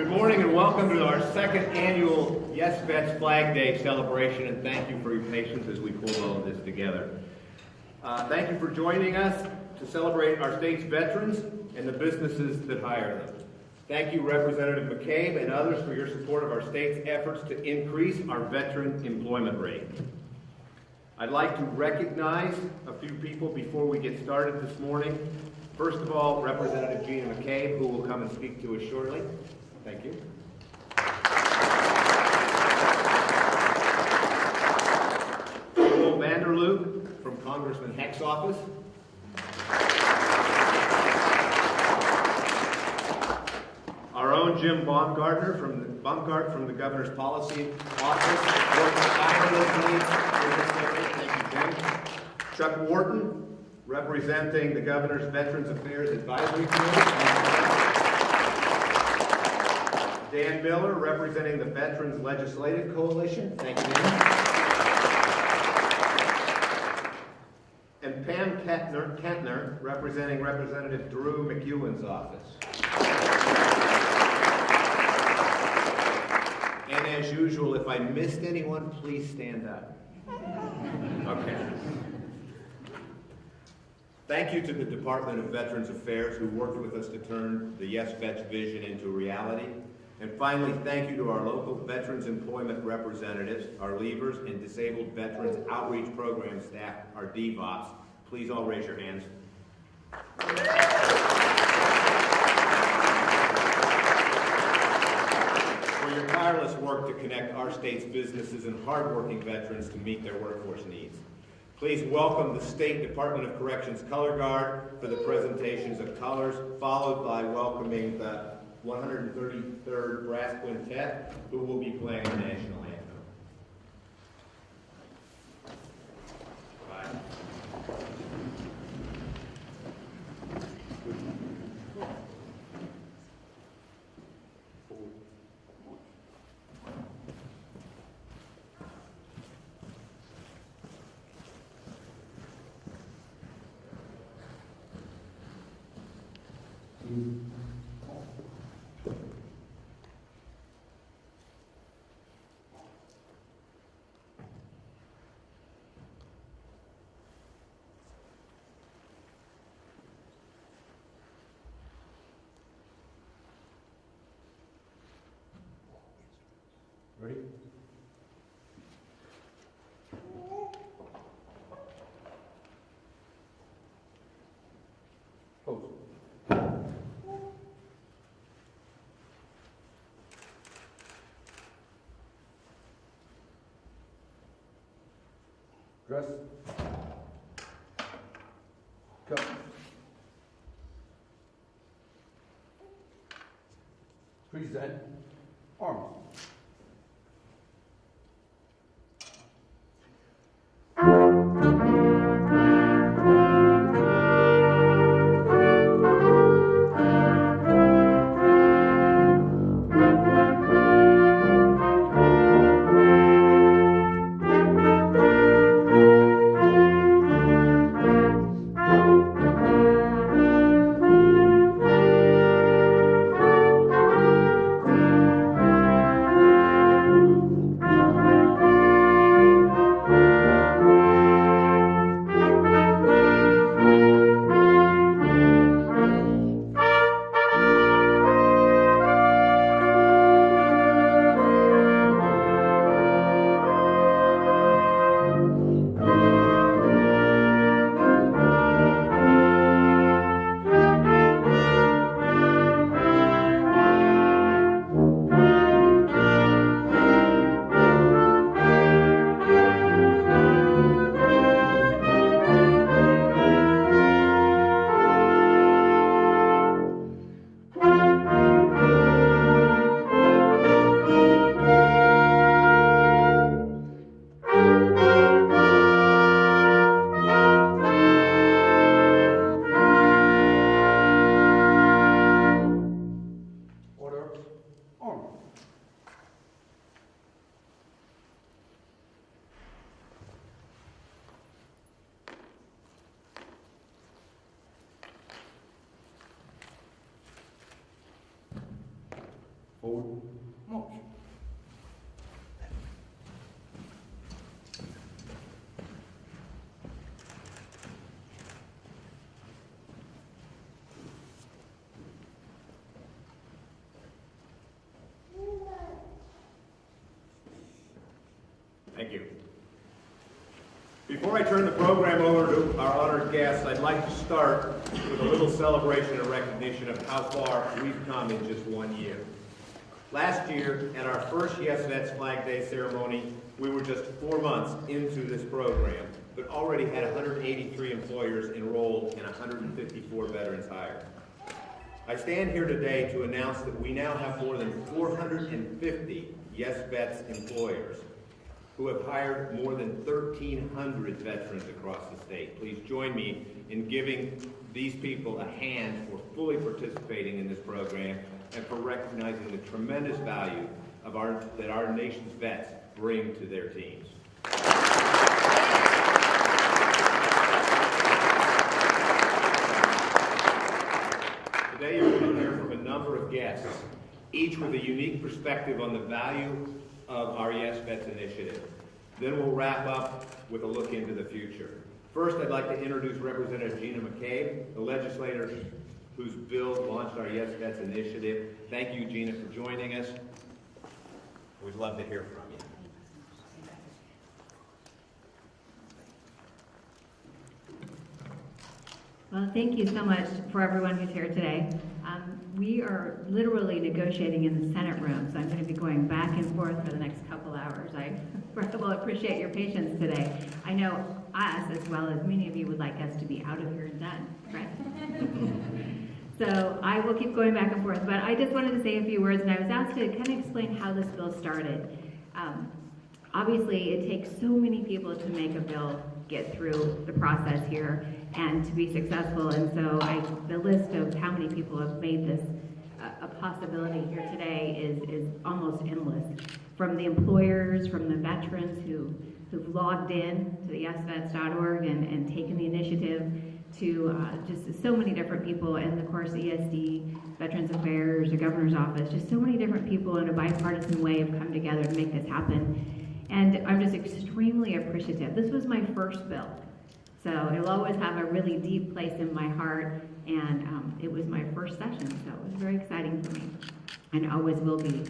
Good morning and welcome to our second annual Yes Vets Flag Day celebration, and thank you for your patience as we pull all of this together. Thank you for joining us to celebrate our state's veterans and the businesses that hire them. Thank you, Representative McCabe and others, for your support of our state's efforts to increase our veteran employment rate. I'd like to recognize a few people before we get started this morning. First of all, Representative Gina McCabe, who will come and speak to us shortly. Thank you. Joel Vanderloop from Congressman Heck's office. Our own Jim Baumgartner from the Governor's Policy Office. Thank you, Jim. Chuck Wharton, representing the Governor's Veterans Affairs Advisory Committee. Dan Miller, representing the Veterans Legislative Coalition. Thank you, Dan. And Pam Kentner, representing Representative Drew McEwen's office. And as usual, if I missed anyone, please stand up. Okay. Thank you to the Department of Veterans Affairs, who worked with us to turn the Yes Vets vision into reality. And finally, thank you to our local veterans employment representatives, our leavers, and disabled veterans outreach program staff, our DVOPs. Please all raise your hands. For your tireless work to connect our state's businesses and hardworking veterans to meet their workforce needs. Please welcome the State Department of Corrections Color Guard for the presentations of colors, followed by welcoming the 133rd Brass Quintet, who will be playing the national anthem. Bye. Ready? Pose. Dress. Cut. Present. Arms. Hold motion. Thank you. Before I turn the program over to our honored guests, I'd like to start with a little celebration and recognition of how far we've come in just 1 year. Last year, at our first Yes Vets Flag Day ceremony, we were just 4 months into this program, but already had 183 employers enrolled and 154 veterans hired. I stand here today to announce that we now have more than 450 Yes Vets employers who have hired more than 1,300 veterans across the state. Please join me in giving these people a hand for fully participating in this program and for recognizing the tremendous value of that our nation's vets bring to their teams. Today you're going to hear from a number of guests, each with a unique perspective on the value of our Yes Vets initiative. Then we'll wrap up with a look into the future. First, I'd like to introduce Representative Gina McCabe, the legislator whose bill launched our Yes Vets initiative. Thank you, Gina, for joining us. We'd love to hear from you. Well, thank you so much for everyone who's here today. We are literally negotiating in the Senate room, so I'm going to be going back and forth for the next couple hours. I first of all appreciate your patience today. I know us, as well as many of you, would like us to be out of here and done, right? So I will keep going back and forth, but I just wanted to say a few words, and I was asked to kind of explain how this bill started. Obviously, it takes so many people to make a bill get through the process here and to be successful, and so the list of how many people have made this a possibility here today is almost endless. From the employers, from the veterans who've logged in to the yesvets.org and taken the initiative, to just so many different people, and of course ESD, Veterans Affairs, the Governor's Office, just so many different people in a bipartisan way have come together to make this happen. And I'm just extremely appreciative. This was my first bill, so it'll always have a really deep place in my heart, and it was my first session, so it was very exciting for me, and always will be.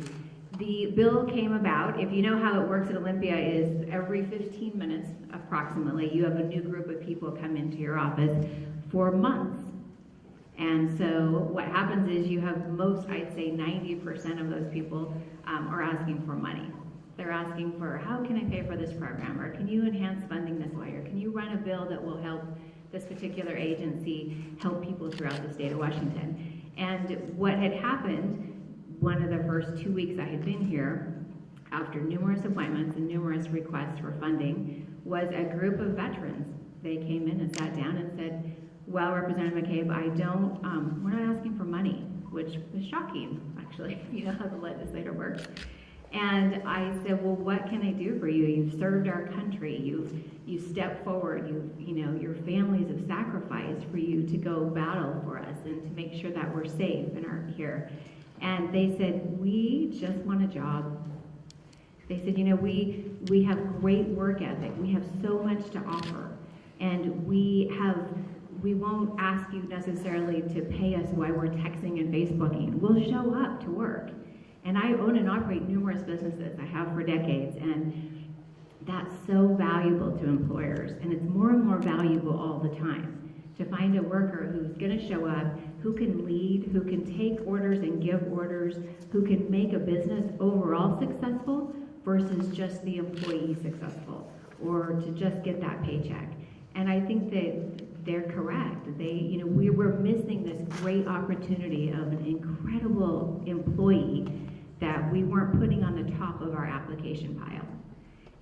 The bill came about, if you know how it works at Olympia, is every 15 minutes approximately, you have a new group of people come into your office for months. And so what happens is you have I'd say 90% of those people are asking for money. They're asking for, how can I pay for this program? Or can you enhance funding this way? Or can you run a bill that will help this particular agency help people throughout the state of Washington? And what had happened, one of the first 2 weeks I had been here, after numerous appointments and numerous requests for funding, was a group of veterans. They came in and sat down and said, well, Representative McCabe, we're not asking for money, which was shocking, actually, you know how the legislature works. And I said, well, what can I do for you? You've served our country. You stepped forward. Your families have sacrificed for you to go battle for us and to make sure that we're safe and are here. And they said, we just want a job. They said, we have great work ethic. We have so much to offer. And we won't ask you necessarily to pay us while we're texting and Facebooking. We'll show up to work. And I own and operate numerous businesses. I have for decades. And that's so valuable to employers. And it's more and more valuable all the time to find a worker who's going to show up, who can lead, who can take orders and give orders, who can make a business overall successful versus just the employee successful, or to just get that paycheck. And I think that they're correct. We were missing this great opportunity of an incredible employee that we weren't putting on the top of our application pile.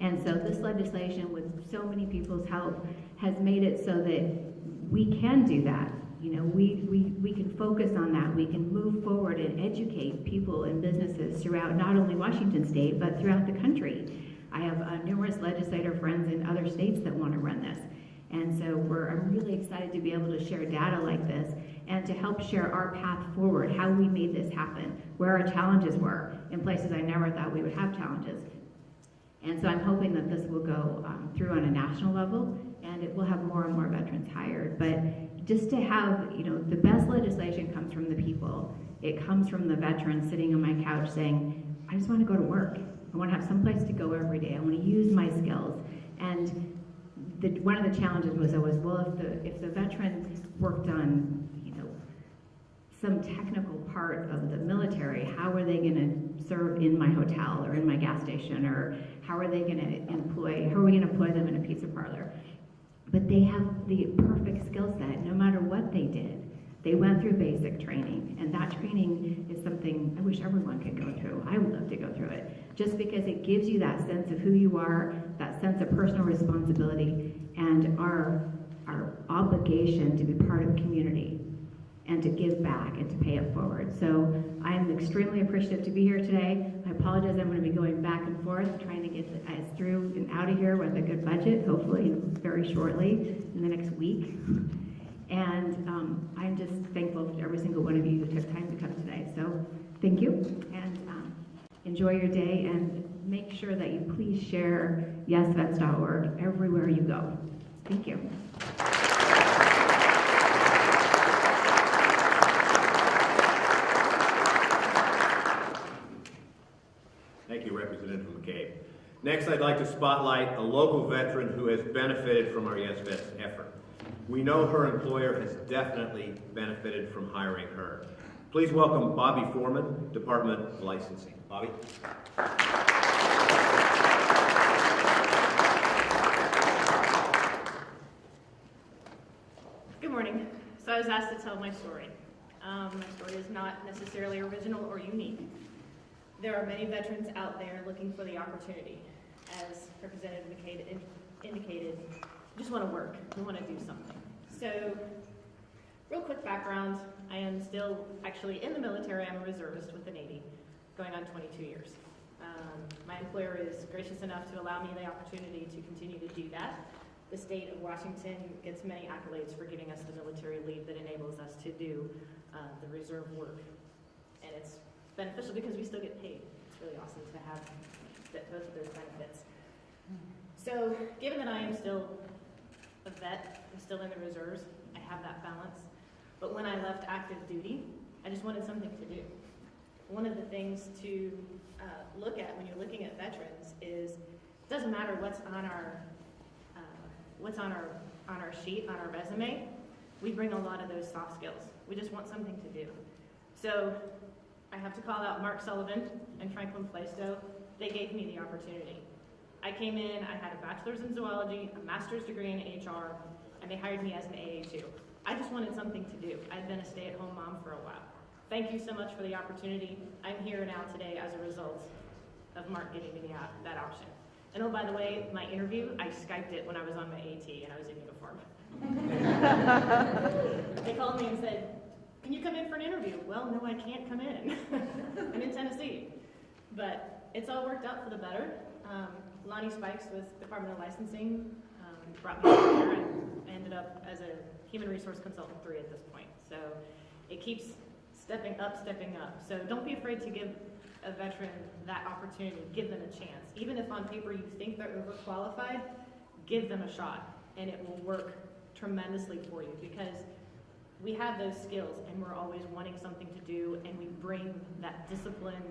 And so this legislation, with so many people's help, has made it so that we can do that. We can focus on that. We can move forward and educate people and businesses throughout not only Washington State, but throughout the country. I have numerous legislator friends in other states that want to run this. And so I'm really excited to be able to share data like this and to help share our path forward, how we made this happen, where our challenges were, in places I never thought we would have challenges. And so I'm hoping that this will go through on a national level, and it will have more and more veterans hired. But just to have, the best legislation comes from the people. It comes from the veterans sitting on my couch saying, I just want to go to work. I want to have some place to go every day. I want to use my skills. And one of the challenges was always, well, if the veteran worked on, some technical part of the military, how are they going to serve in my hotel or in my gas station, or how are we going to employ them in a pizza parlor? But they have the perfect skill set no matter what they did. They went through basic training, and that training is something I wish everyone could go through. I would love to go through it, just because it gives you that sense of who you are, that sense of personal responsibility, and our obligation to be part of the community and to give back and to pay it forward. So I am extremely appreciative to be here today. I apologize, I'm going to be going back and forth, trying to get us through and out of here with a good budget, hopefully very shortly, in the next week. And I'm just thankful to every single one of you who took time to come today. So thank you, and enjoy your day, and make sure that you please share yesvets.org everywhere you go. Thank you. Thank you, Representative McCabe. Next, I'd like to spotlight a local veteran who has benefited from our Yes Vets effort. We know her employer has definitely benefited from hiring her. Please welcome Bobby Foreman, Department of Licensing. Bobby? Good morning. So I was asked to tell my story. My story is not necessarily original or unique. There are many veterans out there looking for the opportunity. As Representative McCabe indicated, just want to work, we want to do something. So, real quick background, I am still actually in the military. I'm a reservist with the Navy, going on 22 years. My employer is gracious enough to allow me the opportunity to continue to do that. The state of Washington gets many accolades for giving us the military leave that enables us to do the reserve work. And it's beneficial because we still get paid. It's really awesome to have both of those benefits. So, given that I am still a vet, I'm still in the reserves, I have that balance. But when I left active duty, I just wanted something to do. One of the things to look at when you're looking at veterans is it doesn't matter what's on our sheet, on our resume. We bring a lot of those soft skills. We just want something to do. So I have to call out Mark Sullivan and Franklin Plaistow. They gave me the opportunity. I came in, I had a bachelor's in zoology, a master's degree in HR, and they hired me as an AA2. I just wanted something to do. I'd been a stay-at-home mom for a while. Thank you so much for the opportunity. I'm here now today as a result of Mark giving me that option. And oh, by the way, my interview, I Skyped it when I was on my AT and I was in uniform. They called me and said, can you come in for an interview? Well, no, I can't come in. I'm in Tennessee. But it's all worked out for the better. Lonnie Spikes with Department of Licensing brought me over here, and I ended up as a Human Resource Consultant 3 at this point. So it keeps stepping up. So don't be afraid to give a veteran that opportunity, give them a chance. Even if on paper you think they're overqualified, give them a shot, and it will work tremendously for you because we have those skills and we're always wanting something to do, and we bring that discipline,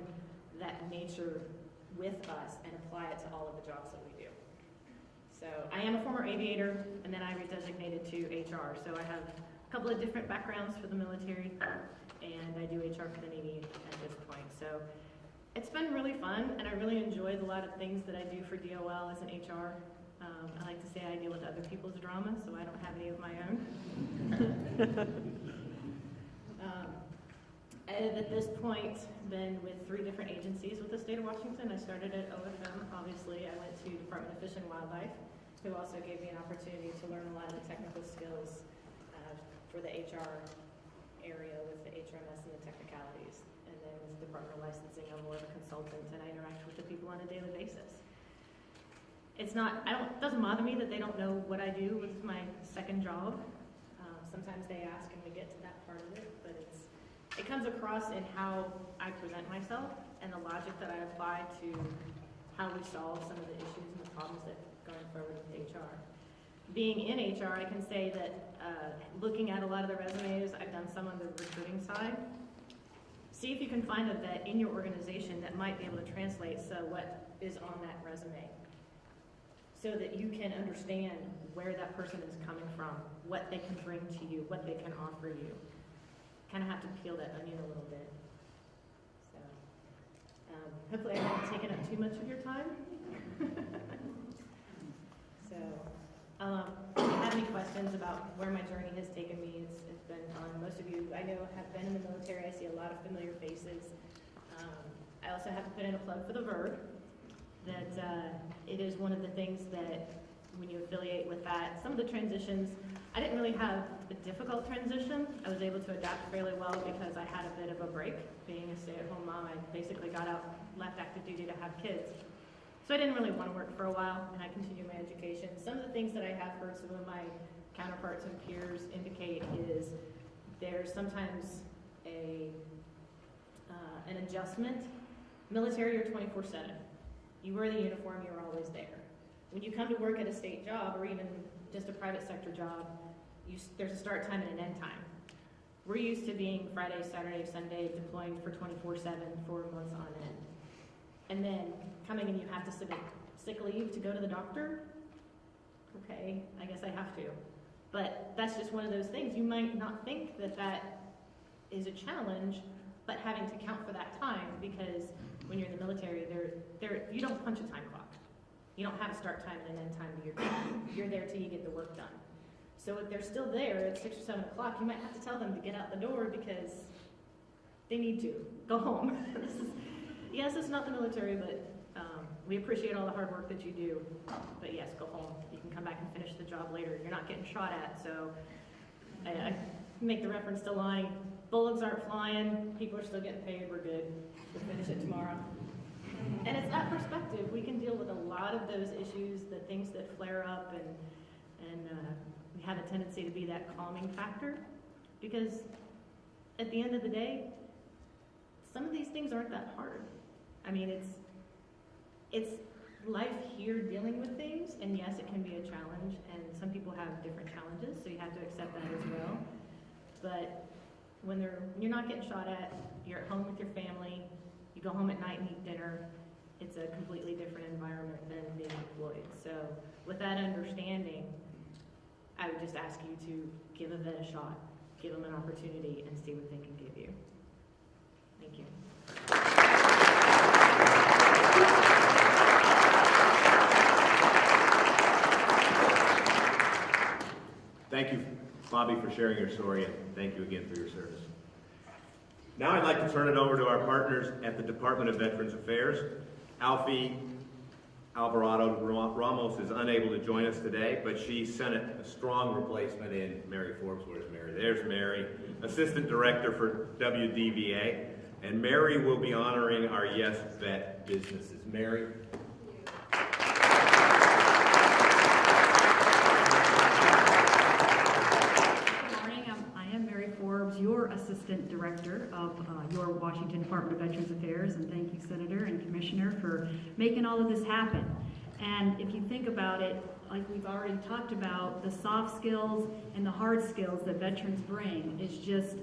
that nature with us and apply it to all of the jobs that we do. So I am a former aviator, and then I redesignated to HR. So I have a couple of different backgrounds for the military, and I do HR for the Navy at this point. So it's been really fun, and I really enjoyed a lot of things that I do for DOL as an HR. I like to say I deal with other people's drama, so I don't have any of my own. I've at this point been with 3 different agencies with the state of Washington. I started at OFM, obviously. I went to Department of Fish and Wildlife, who also gave me an opportunity to learn a lot of the technical skills for the HR area with the HRMS and the technicalities. And then with Department of Licensing, I'm more of a consultant, and I interact with the people on a daily basis. It's not, it doesn't bother me that they don't know what I do with my second job. Sometimes they ask and we get to that part of it, but it comes across in how I present myself and the logic that I apply to how we solve some of the issues and the problems that are going forward with HR. Being in HR, I can say that looking at a lot of the resumes, I've done some on the recruiting side. See if you can find a vet in your organization that might be able to translate what is on that resume, so that you can understand where that person is coming from, what they can bring to you, what they can offer you. Kind of have to peel that onion a little bit. So, hopefully I haven't taken up too much of your time. So, if you have any questions about where my journey has taken me, it's been fun. Most of you I know have been in the military. I see a lot of familiar faces. I also have to put in a plug for the Verb. That it is one of the things that when you affiliate with that, some of the transitions, I didn't really have a difficult transition. I was able to adapt fairly well because I had a bit of a break. Being a stay-at-home mom, I basically got out, left active duty to have kids. So I didn't really want to work for a while, and I continued my education. Some of the things that I have heard some of my counterparts and peers indicate is there's sometimes an adjustment. Military, you're 24/7. You wear the uniform, you're always there. When you come to work at a state job or even just a private sector job, there's a start time and an end time. We're used to being Friday, Saturday, Sunday, deploying for 24/7 for months on end. And then coming and you have to submit sick leave to go to the doctor. Okay, I guess I have to. But that's just one of those things. You might not think that that is a challenge, but having to count for that time, because when you're in the military, you don't punch a time clock. You don't have a start time and an end time to your job. You're there till you get the work done. So if they're still there at 6 or 7 o'clock, you might have to tell them to get out the door because they need to go home. Yes, it's not the military, but we appreciate all the hard work that you do. But yes, go home. You can come back and finish the job later. You're not getting shot at, so I make the reference to Lonnie. Bullets aren't flying. People are still getting paid. We're good. We'll finish it tomorrow. And it's that perspective. We can deal with a lot of those issues, the things that flare up, and we have a tendency to be that calming factor. Because at the end of the day, some of these things aren't that hard. I mean, it's life here dealing with things, and yes, it can be a challenge, and some people have different challenges, so you have to accept that as well. But when you're not getting shot at, you're at home with your family, you go home at night and eat dinner, it's a completely different environment than being deployed. So with that understanding, I would just ask you to give a vet a shot, give them an opportunity, and see what they can give you. Thank you. Thank you, Bobby, for sharing your story, and thank you again for your service. Now I'd like to turn it over to our partners at the Department of Veterans Affairs. Alfie Alvarado Ramos is unable to join us today, but she sent a strong replacement in Mary Forbes. Where's Mary? There's Mary, Assistant Director for WDVA. And Mary will be honoring our Yes Vet businesses. Mary? Your Assistant Director of your Washington Department of Veterans Affairs, and thank you, Senator and Commissioner, for making all of this happen. And if you think about it, like we've already talked about, the soft skills and the hard skills that veterans bring is just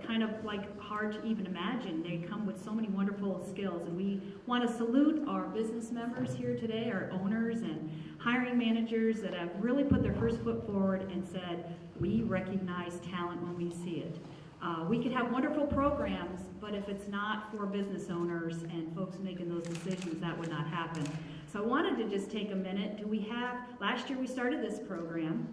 kind of like hard to even imagine. They come with so many wonderful skills, and we want to salute our business members here today, our owners and hiring managers that have really put their first foot forward and said, we recognize talent when we see it. We could have wonderful programs, but if it's not for business owners and folks making those decisions, that would not happen. So I wanted to just take a minute. Last year we started this program,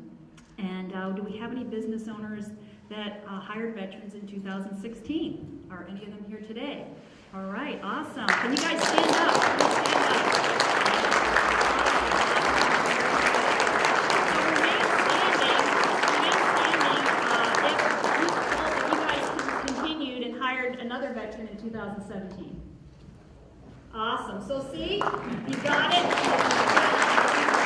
and do we have any business owners that hired veterans in 2016? Are any of them here today? All right, awesome. Can you guys stand up? Please stand up. Another veteran in 2017. Awesome. So see, you got it.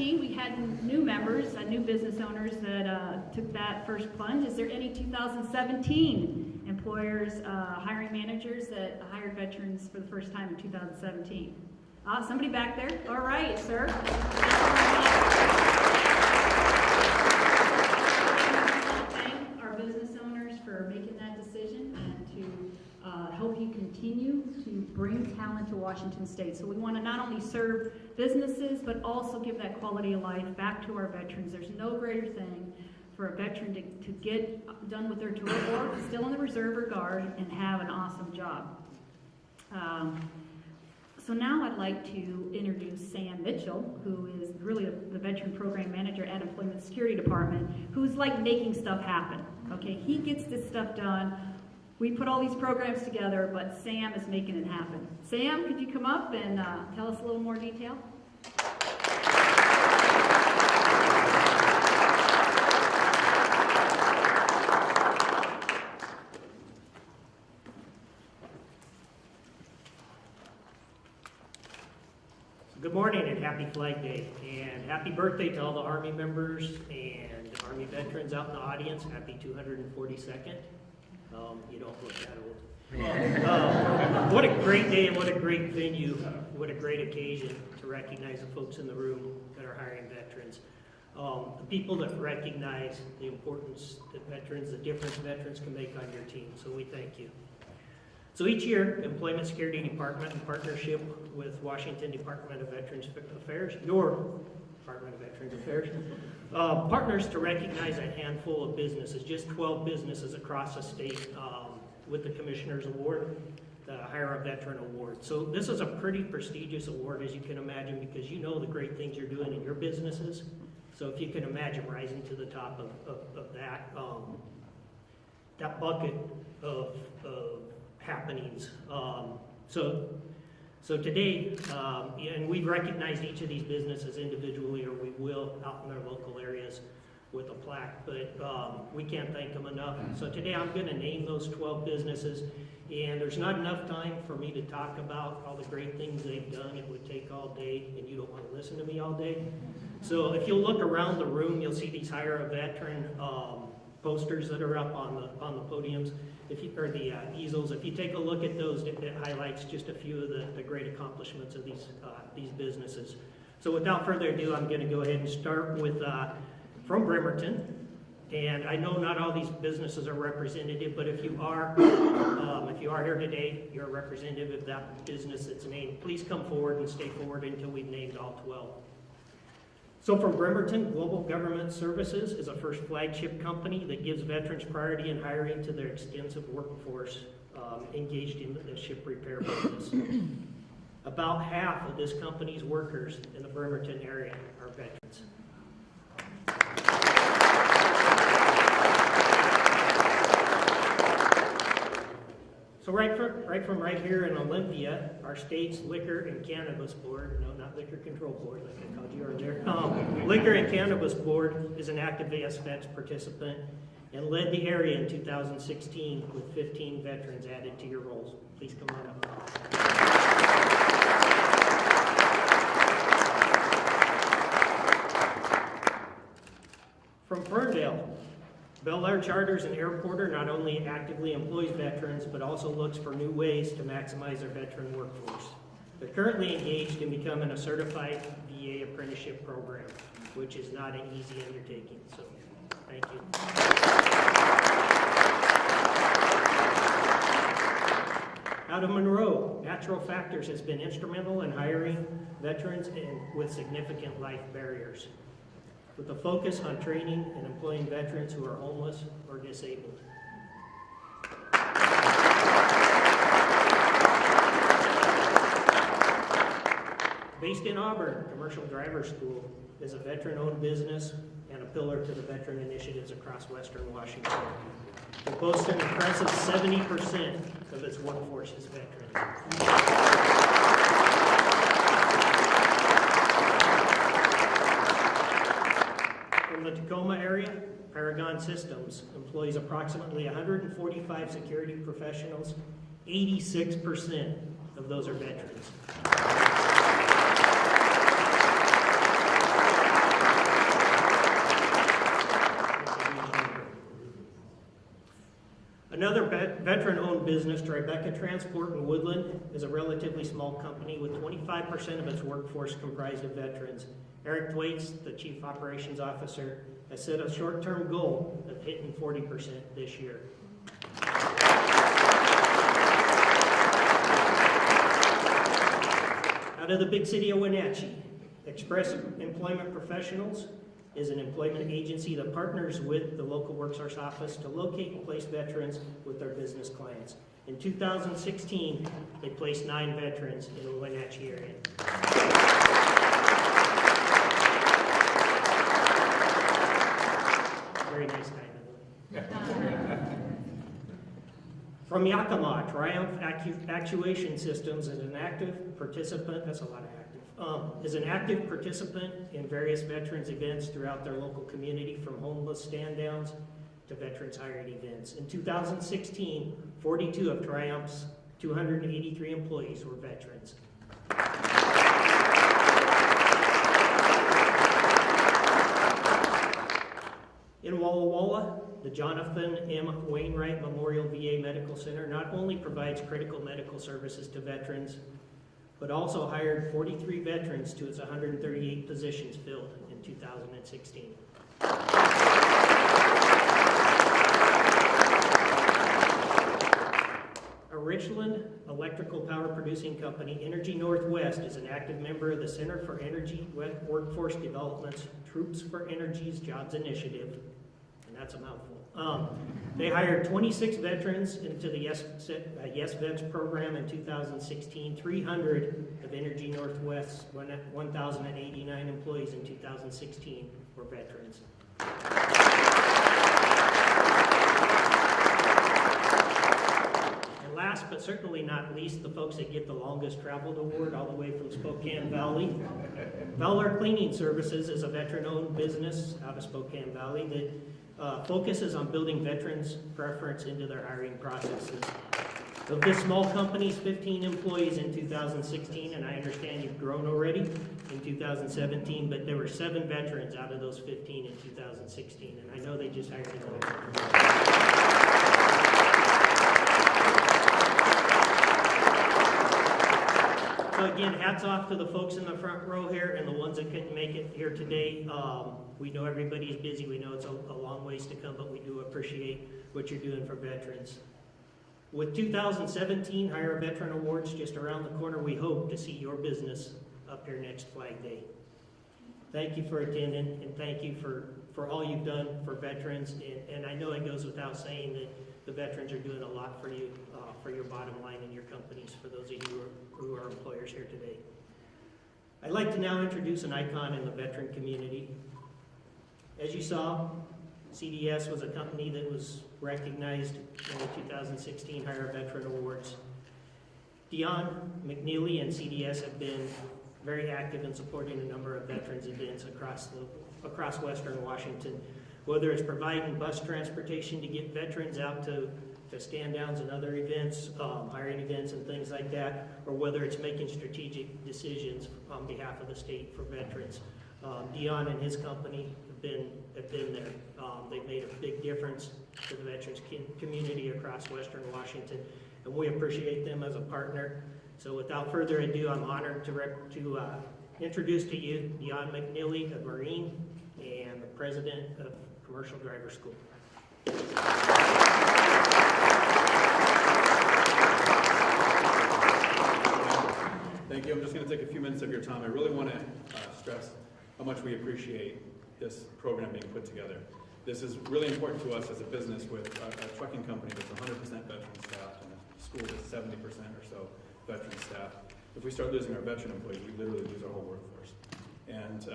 2017, we had new members, new business owners that took that first plunge. Is there any 2017 employers, hiring managers that hired veterans for the first time in 2017? Somebody back there? All right, sir. Thank our business owners for making that decision and to help you continue to bring talent to Washington State. So we want to not only serve businesses, but also give that quality of life back to our veterans. There's no greater thing for a veteran to get done with their tour or still in the reserve or guard and have an awesome job. So now I'd like to introduce Sam Mitchell, who is really the Veteran Program Manager at Employment Security Department, who's like making stuff happen. Okay, he gets this stuff done. We put all these programs together, but Sam is making it happen. Sam, could you come up and tell us a little more detail? Good morning and happy Flag Day, and happy birthday to all the Army members and Army veterans out in the audience. Happy 242nd. You don't look that old. What a great day and what a great venue, what a great occasion to recognize the folks in the room that are hiring veterans. The people that recognize the importance that veterans, the difference veterans can make on your team, so we thank you. So each year, Employment Security Department, in partnership with Washington Department of Veterans Affairs, your Department of Veterans Affairs, partners to recognize a handful of businesses, just 12 businesses across the state with the Commissioner's Award, the Hire a Veteran Award. So this is a pretty prestigious award, as you can imagine, because you know the great things you're doing in your businesses. So if you can imagine rising to the top of that bucket of happenings. So today, and we've recognized each of these businesses individually, or we will out in their local areas with a plaque, but we can't thank them enough. So today I'm going to name those 12 businesses, and there's not enough time for me to talk about all the great things they've done. It would take all day, and you don't want to listen to me all day. So if you'll look around the room, you'll see these Hire a Veteran posters that are up on the podiums, or the easels. If you take a look at those, it highlights just a few of the great accomplishments of these businesses. So without further ado, I'm going to go ahead and start with from Bremerton. And I know not all these businesses are representative, but if you are here today, you're a representative of that business that's named, please come forward and stay forward until we've named all 12. So from Bremerton, Global Government Services is a first flagship company that gives veterans priority in hiring to their extensive workforce engaged in the ship repair business. About half of this company's workers in the Bremerton area are veterans. So right here in Olympia, our state's Liquor and Cannabis Board, no, not Liquor Control Board, like I called you earlier, Liquor and Cannabis Board is an active ASVETS participant and led the area in 2016 with 15 veterans added to your rolls. Please come on up. From Ferndale, Bel Air Charters and Airporter not only actively employs veterans, but also looks for new ways to maximize their veteran workforce. They're currently engaged in becoming a certified VA apprenticeship program, which is not an easy undertaking, so thank you. Out of Monroe, Natural Factors has been instrumental in hiring veterans and with significant life barriers, with a focus on training and employing veterans who are homeless or disabled. Based in Auburn, Commercial Driver School is a veteran-owned business and a pillar to the veteran initiatives across Western Washington. It boasts an impressive 70% of its workforce is veterans. From the Tacoma area, Paragon Systems employs approximately 145 security professionals. 86% of those are veterans. Another veteran-owned business, Tribeca Transport in Woodland, is a relatively small company with 25% of its workforce comprised of veterans. Eric Thwaites, the Chief Operations Officer, has set a short-term goal of hitting 40% this year. Out of the big city of Wenatchee, Express Employment Professionals is an employment agency that partners with the local WorkSource office to locate and place veterans with their business clients. In 2016, they placed 9 veterans in the Wenatchee area. Very nice guy. From Yakima, Triumph Actuation Systems is an active participant, that's a lot of active, is an active participant in various veterans events throughout their local community, from homeless stand-downs to veterans hired events. In 2016, 42 of Triumph's 283 employees were veterans. In Walla Walla, the Jonathan M. Wainwright Memorial VA Medical Center not only provides critical medical services to veterans, but also hired 43 veterans to its 138 positions filled in 2016. A Richland electrical power producing company, Energy Northwest, is an active member of the Center for Energy Workforce Development's Troops for Energy's Jobs Initiative, and that's a mouthful. They hired 26 veterans into the Yes Vets program in 2016. 300 of Energy Northwest's 1,089 employees in 2016 were veterans. And last but certainly not least, the folks that get the longest traveled award all the way from Spokane Valley. Valor Cleaning Services is a veteran-owned business out of Spokane Valley that focuses on building veterans' preference into their hiring processes. Of this small company's 15 employees in 2016, and I understand you've grown already in 2017, but there were 7 veterans out of those 15 in 2016, and I know they just hired another. So again, hats off to the folks in the front row here and the ones that couldn't make it here today. We know everybody's busy. We know it's a long ways to come, but we do appreciate what you're doing for veterans. With 2017 Hire a Veteran Awards just around the corner, we hope to see your business up here next Flag Day. Thank you for attending, and thank you for all you've done for veterans. And I know it goes without saying that the veterans are doing a lot for you, for your bottom line and your companies, for those of you who are employers here today. I'd like to now introduce an icon in the veteran community. As you saw, CDS was a company that was recognized in the 2016 Hire a Veteran Awards. Dion McNeely and CDS have been very active in supporting a number of veterans events across Western Washington, whether it's providing bus transportation to get veterans out to stand-downs and other events, hiring events and things like that, or whether it's making strategic decisions on behalf of the state for veterans. Dion and his company have been there. They've made a big difference to the veterans community across Western Washington, and we appreciate them as a partner. So without further ado, I'm honored to introduce to you Dion McNeely, a Marine and the president of Commercial Driver School. Thank you. I'm just going to take a few minutes of your time. I really want to stress how much we appreciate this program being put together. This is really important to us as a business with a trucking company that's 100% veteran staff and a school that's 70% or so veteran staff. If we start losing our veteran employees, we literally lose our whole workforce. And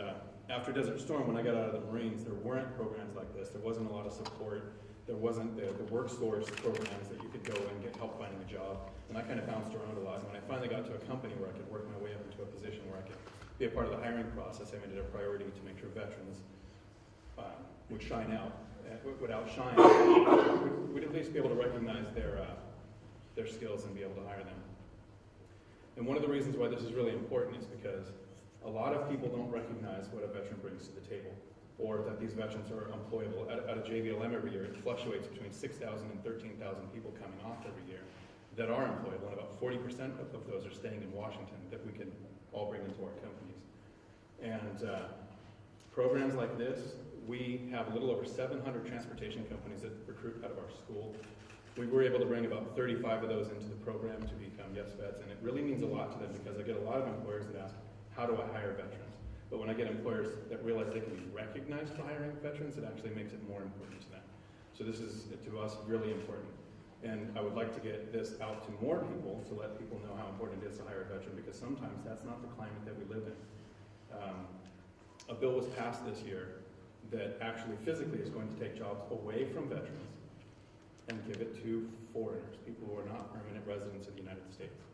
after Desert Storm, when I got out of the Marines, there weren't programs like this. There wasn't a lot of support. There wasn't the WorkSource programs that you could go and get help finding a job. And I kind of bounced around a lot. And when I finally got to a company where I could work my way up into a position where I could be a part of the hiring process, I made it a priority to make sure veterans would shine out, would outshine, would at least be able to recognize their skills and be able to hire them. And one of the reasons why this is really important is because a lot of people don't recognize what a veteran brings to the table. or that these veterans are employable. At a JVLM every year, it fluctuates between 6,000 and 13,000 people coming off every year that are employable, and about 40% of those are staying in Washington that we can all bring into our companies. And programs like this, we have a little over 700 transportation companies that recruit out of our school. We were able to bring about 35 of those into the program to become Yes Vets, and it really means a lot to them because I get a lot of employers that ask, how do I hire veterans? But when I get employers that realize they can be recognized for hiring veterans, it actually makes it more important to them. So this is, to us, really important. And I would like to get this out to more people to let people know how important it is to hire a veteran, because sometimes that's not the climate that we live in. A bill was passed this year that actually physically is going to take jobs away from veterans and give it to foreigners, people who are not permanent residents of the United States.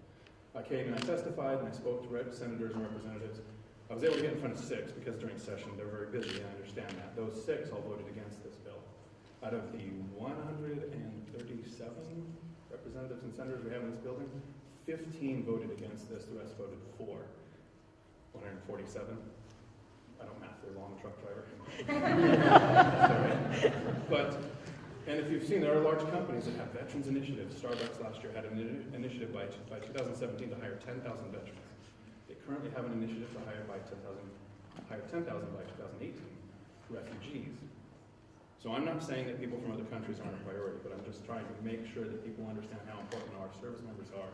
I came and I testified and I spoke to senators and representatives. I was able to get in front of 6 because during session they're very busy, and I understand that. Those 6 all voted against this bill. Out of the 137 representatives and senators we have in this building, 15 voted against this, the rest voted for. 147. I don't math very well, I'm a truck driver. Sorry. But, and if you've seen, there are large companies that have veterans initiatives. Starbucks last year had an initiative by 2017 to hire 10,000 veterans. They currently have an initiative to hire 10,000 by 2018 refugees. So I'm not saying that people from other countries aren't a priority, but I'm just trying to make sure that people understand how important our service members are.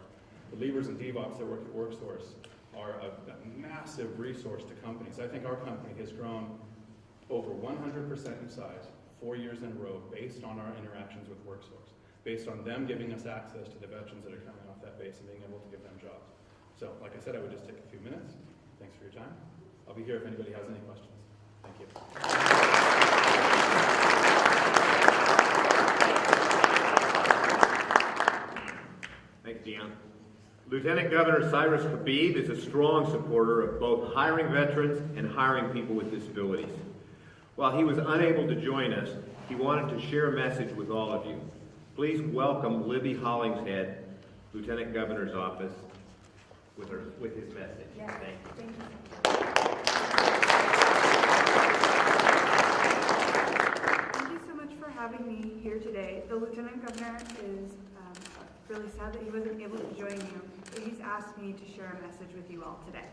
The leavers and DevOps that work at WorkSource are a massive resource to companies. I think our company has grown over 100% in size 4 years in a row based on our interactions with WorkSource, based on them giving us access to the veterans that are coming off that base and being able to give them jobs. So, like I said, I would just take a few minutes. Thanks for your time. I'll be here if anybody has any questions. Thank you. Thanks, Dion. Lieutenant Governor Cyrus Habib is a strong supporter of both hiring veterans and hiring people with disabilities. While he was unable to join us, he wanted to share a message with all of you. Please welcome Libby Hollingshead, Lieutenant Governor's office, with his message. Yeah. Thank you. Thank you. Thank you so much for having me here today. The Lieutenant Governor is really sad that he wasn't able to join you, but he's asked me to share a message with you all today.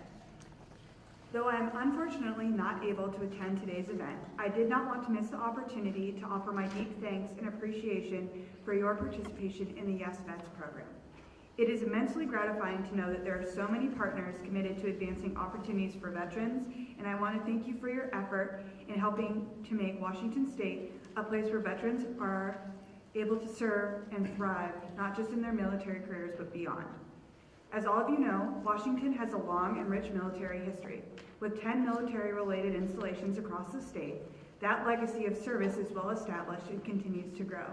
Though I am unfortunately not able to attend today's event, I did not want to miss the opportunity to offer my deep thanks and appreciation for your participation in the Yes Vets program. It is immensely gratifying to know that there are so many partners committed to advancing opportunities for veterans, and I want to thank you for your effort in helping to make Washington State a place where veterans are able to serve and thrive, not just in their military careers, but beyond. As all of you know, Washington has a long and rich military history. With 10 military-related installations across the state, that legacy of service is well established and continues to grow.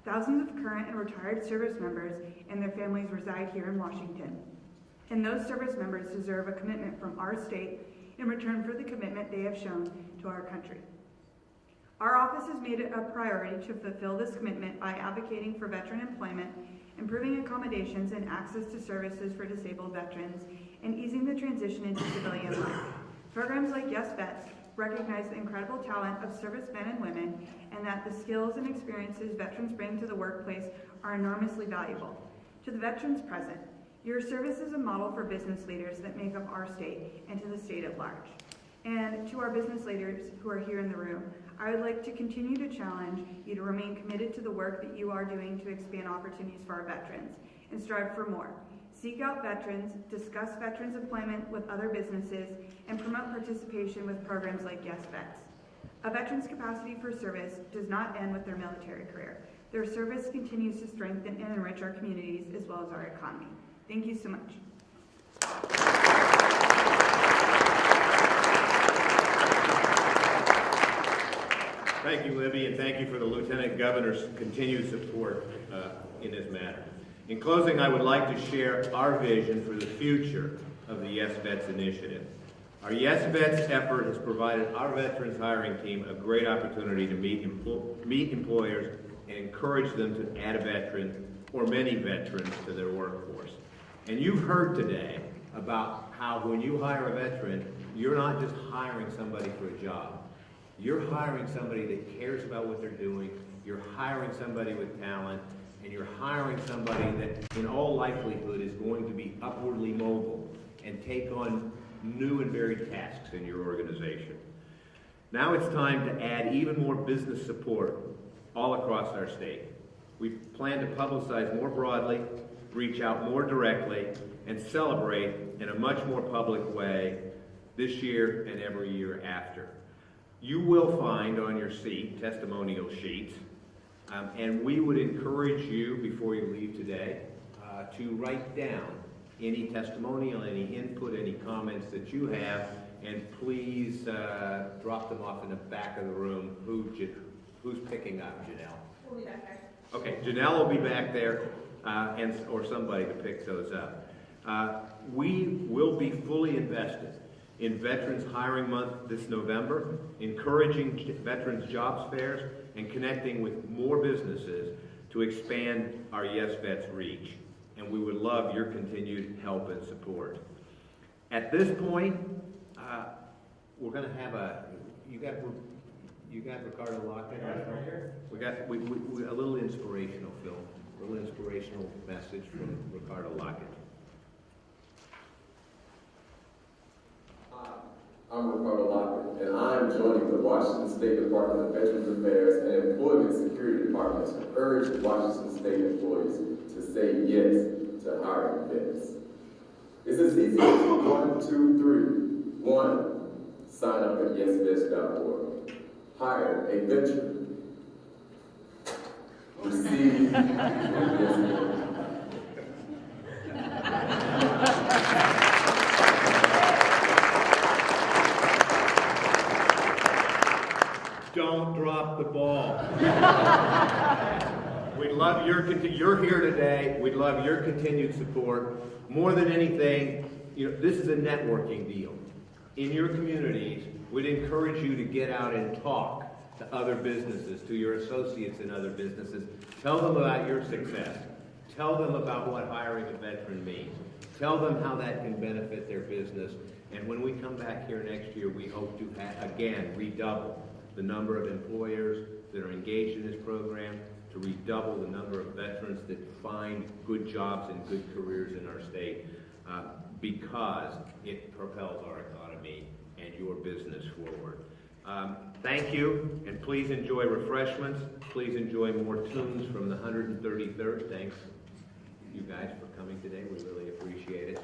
Thousands of current and retired service members and their families reside here in Washington. And those service members deserve a commitment from our state in return for the commitment they have shown to our country. Our office has made it a priority to fulfill this commitment by advocating for veteran employment, improving accommodations and access to services for disabled veterans, and easing the transition into civilian life. Programs like Yes Vets recognize the incredible talent of servicemen and women, and that the skills and experiences veterans bring to the workplace are enormously valuable. To the veterans present, your service is a model for business leaders that make up our state and to the state at large. And to our business leaders who are here in the room, I would like to continue to challenge you to remain committed to the work that you are doing to expand opportunities for our veterans and strive for more. Seek out veterans, discuss veterans' employment with other businesses, and promote participation with programs like Yes Vets. A veteran's capacity for service does not end with their military career. Their service continues to strengthen and enrich our communities as well as our economy. Thank you so much. Thank you, Libby, and thank you for the Lieutenant Governor's continued support in this matter. In closing, I would like to share our vision for the future of the Yes Vets initiative. Our Yes Vets effort has provided our veterans hiring team a great opportunity to meet employers and encourage them to add a veteran or many veterans to their workforce. And you've heard today about how when you hire a veteran, you're not just hiring somebody for a job. You're hiring somebody that cares about what they're doing, you're hiring somebody with talent, and you're hiring somebody that in all likelihood is going to be upwardly mobile and take on new and varied tasks in your organization. Now it's time to add even more business support all across our state. We plan to publicize more broadly, reach out more directly, and celebrate in a much more public way this year and every year after. You will find on your seat testimonial sheets, and we would encourage you before you leave today to write down any testimonial, any input, any comments that you have, and please drop them off in the back of the room. Who's picking up, Janelle? We'll be back there. Okay, Janelle will be back there, or somebody to pick those up. We will be fully invested in Veterans Hiring Month this November, encouraging veterans jobs fairs, and connecting with more businesses to expand our Yes Vets reach. And we would love your continued help and support. At this point, we're going to have you got Ricardo Lockett? Right here. We got a little inspirational film, a little inspirational message from Ricardo Lockett. I'm Ricardo Lockett, and I'm joining the Washington State Department of Veterans Affairs and Employment Security Department to urge Washington State employees to say yes to hiring vets. It's as easy as 1, 2, 3. 1, sign up at yesvets.org. Hire a veteran. Receive Don't drop the ball. We'd love you're here today. We'd love your continued support. More than anything, this is a networking deal. In your communities, we'd encourage you to get out and talk to other businesses, to your associates in other businesses. Tell them about your success. Tell them about what hiring a veteran means. Tell them how that can benefit their business. And when we come back here next year, we hope to, again, redouble the number of employers that are engaged in this program, to redouble the number of veterans that find good jobs and good careers in our state, because it propels our economy and your business forward. Thank you, and please enjoy refreshments. Please enjoy more tunes from the 133rd. Thanks, you guys, for coming today. We really appreciate it.